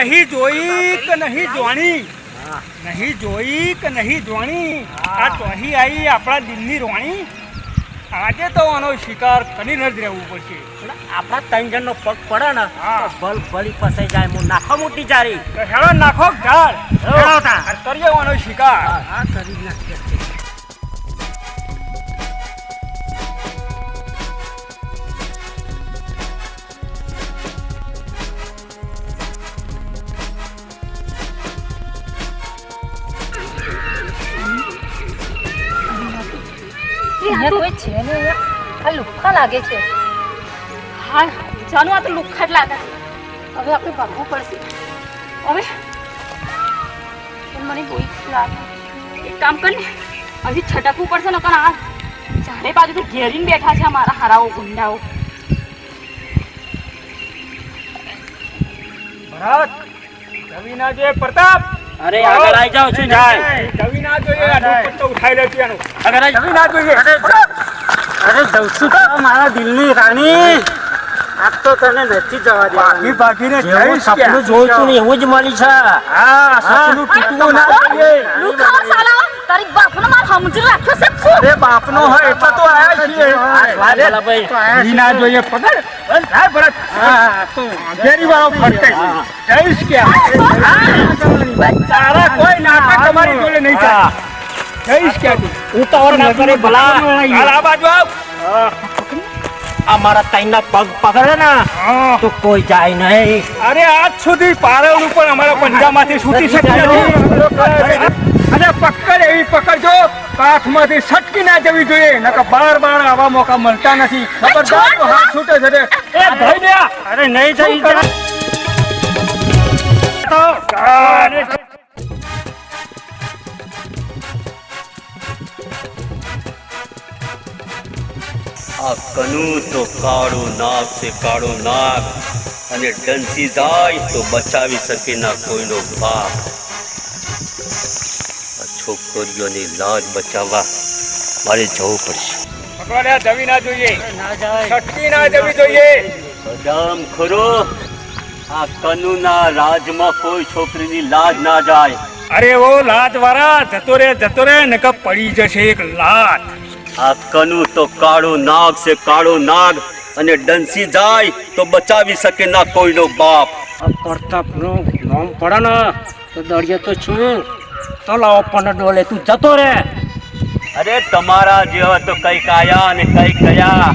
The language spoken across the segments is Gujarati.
નહીં જોઈ કે નહીં જોણી, નહીં જોઈ કે નહીં જોણી, આ ચોહી આવી આપણા દિલની રોણી. આજે તો આનો શિકાર કરીને જ રહેવું પડશે. આપણા 3 જણનો પગ પડે ને તો બલ ભલી ફસાઈ જાય. હું નાખો મોટી જારી તો હેડો નાખો ઝાડ કરીએ આનો શિકાર. હા કરી નાખીએ. કોઈ છે ને આ લુખ્ખા લાગે છે. હા જાનું આ તો લુખ્ખા જ લાગે છે. હવે આપણે ભાગવું પડશે. હવે મને બહુ લાગે. એક કામ કર ને હજી છટકવું પડશે ને કારણ આ ચારે બાજુ તો ઘેરીને બેઠા છે અમારા હારાઓ ગુંડાઓ. ભરત રવિના જે પ્રતાપ અરે આગળ આવી જાવ છું જાય. રવિના જોઈએ આ દુપટ્ટો ઉઠાઈ લે ત્યાંનો. આગળ આવી રવિના જોઈએ. અરે જવસુ મારા દિલની રાણી. આપ તો તને નથી જવા ભાગી ભાગીને જેવું સપનું જોયું તું ને એવું જ મળી છે. હા સપનું તૂટવું ના જોઈએ. લુખ્ખા સાલા તારી બાપનો માર સમજી રાખ્યો છે શું? અરે બાપનો હોય એટલે તો આયા છીએ. વાલા ભાઈ રવિના જોઈએ પકડ. હા ભરત હા તો ઘેરી વાળો ફરતે જઈશ ક્યાં? તારા કોઈ નાટક તમારી જોડે નહીં ચાલે. જઈશ ક્યાં તું? ઉતાવળ ના કરે ભલા. હાલ આ બાજુ આવ. આ મારા તાઈના પગ પકડે ને તો કોઈ જાય નહીં. અરે આજ સુધી પારવડ ઉપર અમારા પંજામાંથી છૂટી શકી નથી. અને પકડ એવી પકડજો કાખમાંથી છટકી ના જવી જોઈએ. નકર બાર આવા મોકા મળતા નથી. જબરદસ્ત હાથ છૂટે છે રે. એ ભાઈ ને અરે નહીં જઈ તો આ કનુ તો કાળો નાગ છે કાળો નાગ, અને ડંસી જાય તો બચાવી શકે ના કોઈનો બાપ. આ છોકરીઓની લાજ બચાવવા મારે જવું પડશે. પકડ્યા જવી ના જોઈએ. ના જાય. છટકી ના જવી જોઈએ. સદામ ખરો આ કનુના રાજમાં કોઈ છોકરીની લાજ ના જાય. અરે ઓ લાજ વાળા જતો રે નકર પડી જશે એક લાત. આ કનુ તો કાળો નાગ છે કાળો નાગ, અને ડંસી જાય તો બચાવી શકે ના કોઈનો બાપ. આ પ્રતાપનું નામ પડે ને તો દળિયો તો છું તો લાવો પણ ડોલે તું જતો રે. અરે તમારા જેવા તો કઈક આયા અને કઈક ગયા.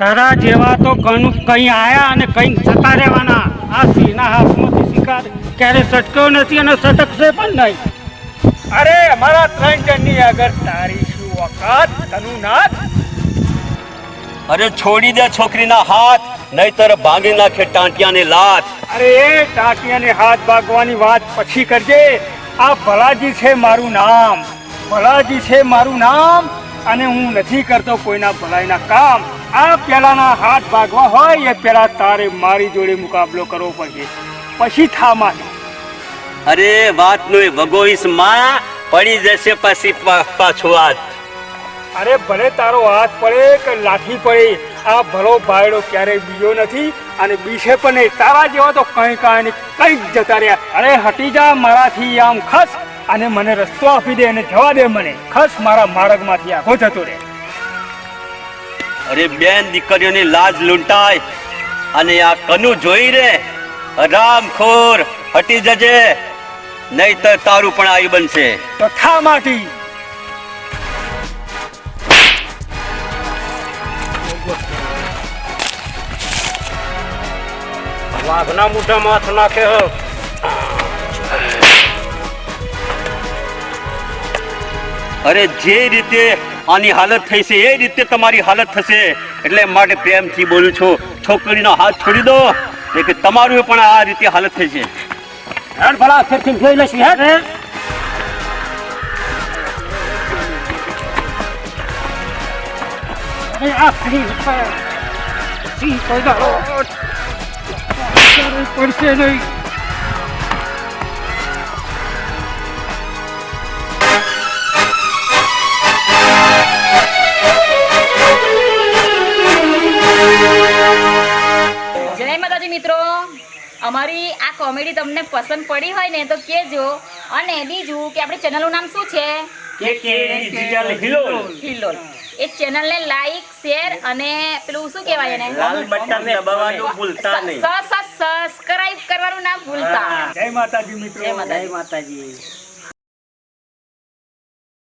તારા જેવા તો કઈ આયા અને કઈ જતા રહેવાના. આ સિંહના હાથમાંથી શિકાર ક્યારે સટક્યો નથી અને સટકશે પણ નહીં. અરે અમારા 3 જણની આગળ તારી શું વખત તનું નાથ. અરે છોડી દે છોકરીના હાથ, નહીતર ભાંગી નાખે ટાંટિયાની લાત. અરે એ ટાંટિયાને હાથ ભાગવાની વાત પછી કરજે. આ ભલાજી છે મારું નામ. ભલાજી છે મારું નામ, અને હું નથી કરતો કોઈના ભલાઈના કામ. આ પેલાના હાથ ભાગવા હોય એ પેલા તારે મારી જોડે મુકાબલો કરવો પડશે, પછી થામાં. અરે વાતનો એ વગોઈસ માં પડી જશે પછી પાછો હાથ. અરે ભલે તારો હાથ પડે કે લાઠી પડે, આ ભલો ભાયડો ક્યારેય બીજો નથી અને બીશે પણ નહીં. તારા જેવા તો કંઈક જતા રહ્યા. અરે હટી જા મારાથી, આમ ખસ અને મને રસ્તો આપી દે અને જવા દે મને. ખસ મારા માર્ગમાંથી આખો જતો રહે. અરે બેન દીકરીઓની લાજ લૂંટાય અને આ કનુ જોઈ રે રામખોર, હટી જજે નહીતર તારું પણ આવી બનશે. તો થા માટી. વાઘના મોઢામાં હાથ નાખે. અરે જે રીતે આની હાલત થઈ છે એ રીતે તમારી હાલત થશે. એટલે માટે પ્રેમથી બોલું છું, છોકરીનો હાથ છોડી દો કે તમારું પણ આ રીતે હાલત થઈ છે. હેડ ભલા ફેરથી જોઈ લઈશું. હેડ આ ફરી પડશે નહીં. જય માતાજી મિત્રો. અમારી આ કોમેડી તમને પસંદ પડી હોય ને તો કહેજો. અને બીજું કે આપણી ચેનલનું નામ શું છે? કે ડિજિટલ હિલોલ. હિલોલ. એ ચેનલને લાઈક શેર અને પેલું શું કહેવાય એને લાલ બટન દબાવવાનું ભૂલતા નહીં. સબસ્ક્રાઇબ કરવાનું ના ભૂલતા. જય માતાજી મિત્રો. જય માતાજી. જય માતાજી.